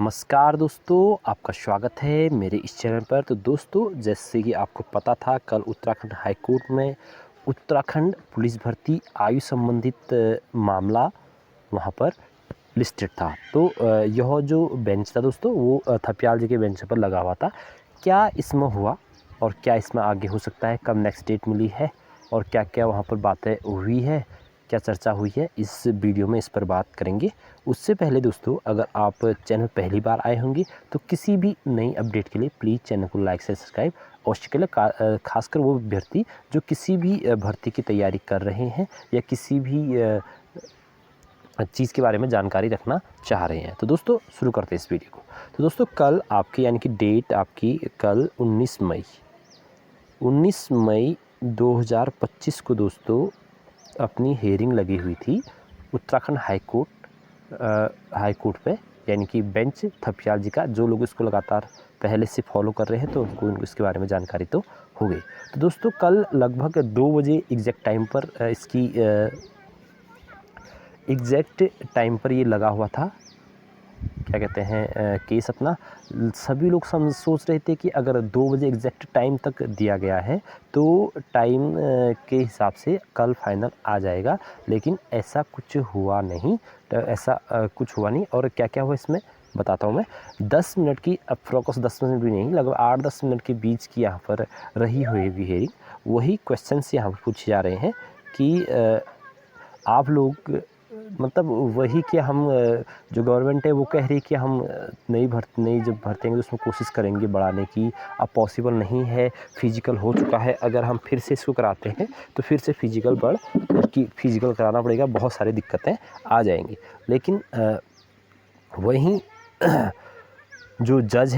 नमस्कार दोस्तों, आपका स्वागत है मेरे इस चैनल पर। तो दोस्तों, जैसे कि आपको पता था, कल उत्तराखंड हाई कोर्ट में उत्तराखंड पुलिस भर्ती आयु संबंधित मामला वहाँ पर लिस्टेड था। तो यह जो बेंच था दोस्तों, वो थपियाल जी के बेंच पर लगा हुआ था। क्या इसमें हुआ और क्या इसमें आगे हो सकता है, कब नेक्स्ट डेट मिली है और क्या क्या वहाँ पर बातें हुई है, क्या चर्चा हुई है, इस वीडियो में इस पर बात करेंगे। उससे पहले दोस्तों, अगर आप चैनल पहली बार आए होंगे तो किसी भी नई अपडेट के लिए प्लीज़ चैनल को लाइक से सब्सक्राइब अवश्य करें। खासकर वो अभ्यर्थी जो किसी भी भर्ती की तैयारी कर रहे हैं या किसी भी चीज़ के बारे में जानकारी रखना चाह रहे हैं। तो दोस्तों, शुरू करते हैं इस वीडियो को। तो दोस्तों, कल आपकी यानी कि डेट आपकी कल 19 मई 2025 को दोस्तों अपनी हेयरिंग लगी हुई थी उत्तराखंड हाई कोर्ट पे, यानी कि बेंच थपियाल जी का। जो लोग इसको लगातार पहले से फॉलो कर रहे हैं तो उनको इसके बारे में जानकारी तो हो गई। तो दोस्तों, कल लगभग 2 बजे एग्जैक्ट टाइम पर इसकी एग्जैक्ट टाइम पर ये लगा हुआ था, क्या कहते हैं, केस अपना। सभी लोग सोच रहे थे कि अगर 2 बजे एग्जैक्ट टाइम तक दिया गया है तो टाइम के हिसाब से कल फाइनल आ जाएगा, लेकिन ऐसा कुछ हुआ नहीं। तो ऐसा कुछ हुआ नहीं। और क्या क्या हुआ इसमें बताता हूँ मैं। 10 मिनट की अप्रोक्स 10 मिनट भी नहीं, लगभग 8-10 मिनट के बीच की यहाँ पर रही हुई हियरिंग। वही क्वेश्चंस यहाँ पर पूछे जा रहे हैं कि आप लोग मतलब वही कि हम जो गवर्नमेंट है वो कह रही है कि हम नई जब भर्ती तो उसमें कोशिश करेंगे बढ़ाने की। अब पॉसिबल नहीं है, फिजिकल हो चुका है। अगर हम फिर से इसको कराते हैं तो फिर से फिजिकल कराना पड़ेगा, बहुत सारी दिक्कतें आ जाएंगी। लेकिन वहीं जो जज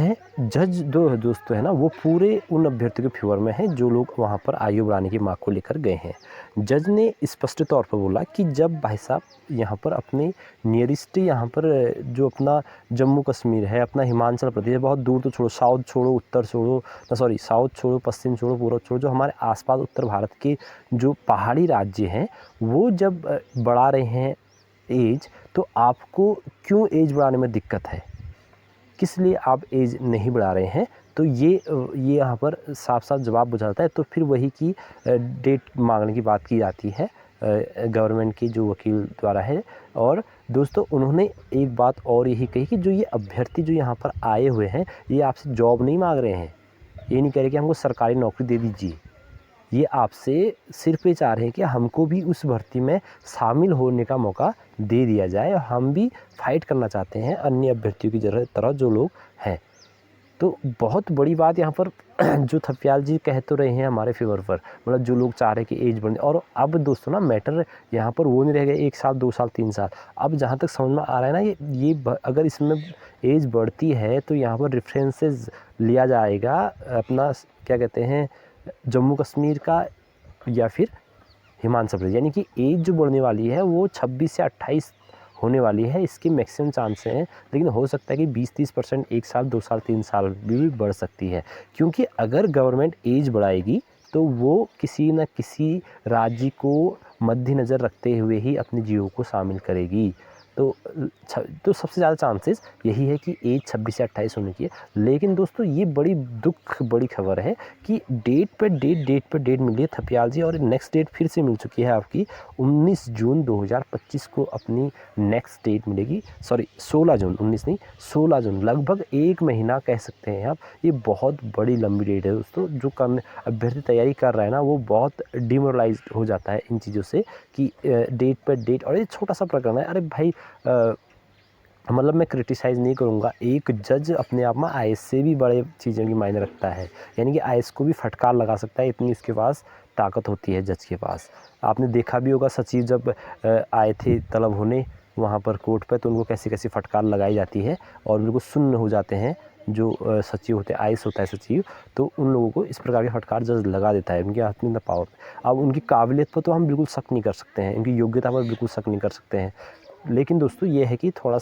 दो दोस्तों है ना, वो पूरे उन अभ्यर्थियों के फेवर में है जो लोग वहाँ पर आयु बढ़ाने की मांग को लेकर गए हैं। जज ने स्पष्ट तौर पर बोला कि जब भाई साहब यहाँ पर अपने नियरेस्ट यहाँ पर जो अपना जम्मू कश्मीर है, अपना हिमाचल प्रदेश है, बहुत दूर तो छोड़ो, साउथ छोड़ो, उत्तर छोड़ो, साउथ छोड़ो, पश्चिम छोड़ो, पूर्व छोड़ो, जो हमारे आसपास उत्तर भारत के जो पहाड़ी राज्य हैं, वो जब बढ़ा रहे हैं एज, तो आपको क्यों एज बढ़ाने में दिक्कत है, किस लिए आप एज नहीं बढ़ा रहे हैं। तो ये यहाँ पर साफ साफ जवाब बुझाता है। तो फिर वही की डेट मांगने की बात की जाती है गवर्नमेंट की जो वकील द्वारा है। और दोस्तों, उन्होंने एक बात और यही कही कि जो ये अभ्यर्थी जो यहाँ पर आए हुए हैं, ये आपसे जॉब नहीं मांग रहे हैं, ये नहीं कह रहे कि हमको सरकारी नौकरी दे दीजिए। ये आपसे सिर्फ ये चाह रहे हैं कि हमको भी उस भर्ती में शामिल होने का मौका दे दिया जाए, और हम भी फाइट करना चाहते हैं अन्य अभ्यर्थियों की तरह जो लोग हैं। तो बहुत बड़ी बात यहाँ पर जो थपियाल जी कह तो रहे हैं हमारे फेवर पर, मतलब जो लोग चाह रहे हैं कि एज बढ़े। और अब दोस्तों ना, मैटर यहाँ पर वो नहीं रह गया 1 साल 2 साल 3 साल। अब जहाँ तक समझ में आ रहा है ना, अगर इसमें एज बढ़ती है तो यहाँ पर रेफरेंसेस लिया जाएगा अपना, क्या कहते हैं, जम्मू कश्मीर का या फिर हिमाचल प्रदेश। यानी कि एज जो बढ़ने वाली है वो 26 से 28 होने वाली है, इसके मैक्सिमम चांस हैं। लेकिन हो सकता है कि 20-30% 1 साल 2 साल 3 साल भी बढ़ सकती है, क्योंकि अगर गवर्नमेंट एज बढ़ाएगी तो वो किसी न किसी राज्य को मद्देनज़र रखते हुए ही अपनी जियो को शामिल करेगी। तो सबसे ज़्यादा चांसेस यही है कि एज 26 से 28 होने की है। लेकिन दोस्तों, ये बड़ी खबर है कि डेट पे डेट मिली है थपियाल जी, और नेक्स्ट डेट फिर से मिल चुकी है आपकी 19 जून 2025 को अपनी नेक्स्ट डेट मिलेगी। सॉरी, 16 जून, 19 नहीं, 16 जून, लगभग 1 महीना कह सकते हैं आप। ये बहुत बड़ी लंबी डेट है दोस्तों। जो अभ्यर्थी तैयारी कर रहा है ना, वो बहुत डिमोरलाइज्ड हो जाता है इन चीज़ों से कि डेट पे डेट। और ये छोटा सा प्रकरण है, अरे भाई, मतलब मैं क्रिटिसाइज़ नहीं करूँगा, एक जज अपने आप में आईएएस से भी बड़े चीज़ों की मायने रखता है। यानी कि आईएएस को भी फटकार लगा सकता है, इतनी इसके पास ताकत होती है जज के पास। आपने देखा भी होगा, सचिव जब आए थे तलब होने वहाँ पर कोर्ट पे, तो उनको कैसी कैसी फटकार लगाई जाती है और बिल्कुल सुन्न हो जाते हैं जो सचिव होते हैं, आईएएस होता है सचिव। तो उन लोगों को इस प्रकार की फटकार जज लगा देता है, उनके हाथ में इतना पावर। अब उनकी काबिलियत पर तो हम बिल्कुल शक नहीं कर सकते हैं, उनकी योग्यता पर बिल्कुल शक नहीं कर सकते हैं। लेकिन दोस्तों, ये है कि थोड़ा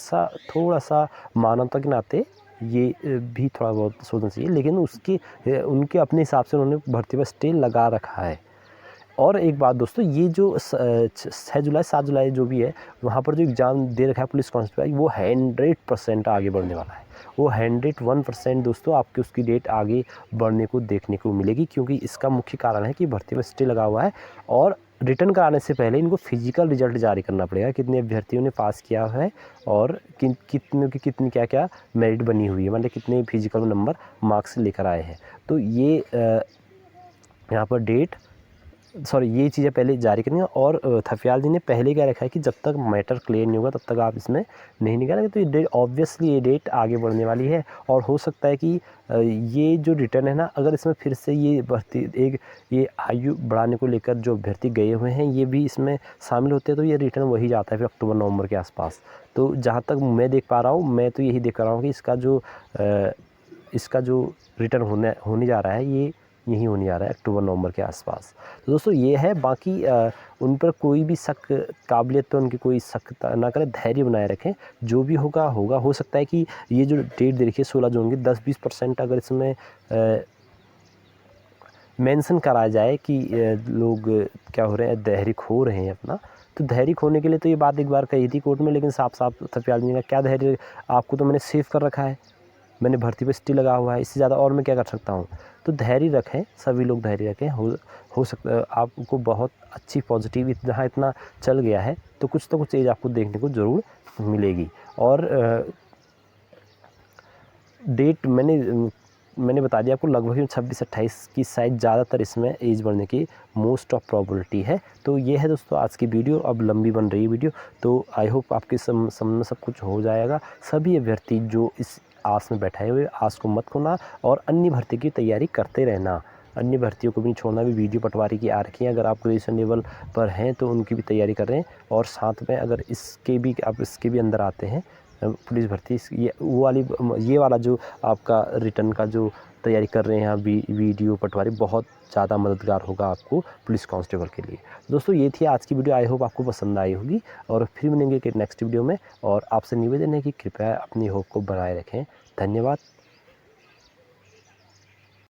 सा मानवता के नाते ये भी थोड़ा बहुत सोचना चाहिए। लेकिन उनके अपने हिसाब से उन्होंने भर्ती पर स्टे लगा रखा है। और एक बात दोस्तों, ये जो 6 जुलाई 7 जुलाई जो भी है, वहाँ पर जो एग्ज़ाम दे रखा है पुलिस कांस्टेबल, वो 100% आगे बढ़ने वाला है। वो 101% दोस्तों आपकी उसकी डेट आगे बढ़ने को देखने को मिलेगी, क्योंकि इसका मुख्य कारण है कि भर्ती में स्टे लगा हुआ है और रिटर्न कराने से पहले इनको फिजिकल रिजल्ट जारी करना पड़ेगा, कितने अभ्यर्थियों ने पास किया है और कितनों की कितनी क्या क्या मेरिट बनी हुई है, मतलब कितने फिजिकल नंबर मार्क्स लेकर आए हैं। तो ये यहाँ पर ये चीज़ें पहले जारी करनी है। और थफियाल जी ने पहले क्या रखा है कि जब तक मैटर क्लियर नहीं होगा तब तक आप इसमें नहीं निकालेंगे। तो ये डेट ऑब्वियसली ये डेट आगे बढ़ने वाली है और हो सकता है कि ये जो रिटर्न है ना, अगर इसमें फिर से ये भर्ती ये आयु बढ़ाने को लेकर जो अभ्यर्थी गए हुए हैं ये भी इसमें शामिल होते हैं, तो ये रिटर्न वही जाता है फिर अक्टूबर नवंबर के आसपास। तो जहाँ तक मैं देख पा रहा हूँ, मैं तो यही देख रहा हूँ कि इसका जो रिटर्न होने जा रहा है ये यही होने जा रहा है अक्टूबर नवंबर के आसपास। तो दोस्तों ये है, बाकी उन पर कोई भी शक, काबिलियत पे उनकी कोई शक ना करें, धैर्य बनाए रखें, जो भी होगा होगा। हो सकता है कि ये जो डेट दे रखी है 16 जून की, 10-20% अगर इसमें मेंशन करा जाए कि लोग क्या हो रहे हैं, धैर्य खो रहे हैं अपना, तो धैर्य खोने के लिए तो ये बात एक बार कही थी कोर्ट में, लेकिन साफ साफ थपियाल जी ने क्या धैर्य, आपको तो मैंने सेव कर रखा है, मैंने भर्ती पे स्टे लगा हुआ है, इससे ज़्यादा और मैं क्या कर सकता हूँ। तो धैर्य रखें, सभी लोग धैर्य रखें। हो सकता है आपको बहुत अच्छी पॉजिटिव, जहाँ इतना चल गया है तो कुछ चीज़ आपको देखने को ज़रूर मिलेगी। और डेट मैंने बता दिया आपको, लगभग 26-28 की शायद ज़्यादातर इसमें एज बढ़ने की मोस्ट ऑफ प्रोबेबिलिटी है। तो ये है दोस्तों आज की वीडियो, अब लंबी बन रही है वीडियो, तो आई होप आपके समझ में सब कुछ हो जाएगा। सभी अभ्यर्थी जो इस आस में बैठे हुए, आस को मत खोना और अन्य भर्ती की तैयारी करते रहना, अन्य भर्तियों को भी नहीं छोड़ना। भी वीडियो पटवारी की आ रखी है, अगर आप ग्रेजुएशन लेवल पर हैं तो उनकी भी तैयारी कर रहे हैं, और साथ में अगर आप इसके भी अंदर आते हैं पुलिस भर्ती, ये वाला जो आपका रिटर्न का जो तैयारी कर रहे हैं आप, वीडियो पटवारी बहुत ज़्यादा मददगार होगा आपको पुलिस कांस्टेबल के लिए। दोस्तों ये थी आज की वीडियो, आई होप आपको पसंद आई होगी और फिर मिलेंगे कि नेक्स्ट वीडियो में। और आपसे निवेदन है कि कृपया अपनी होप को बनाए रखें। धन्यवाद।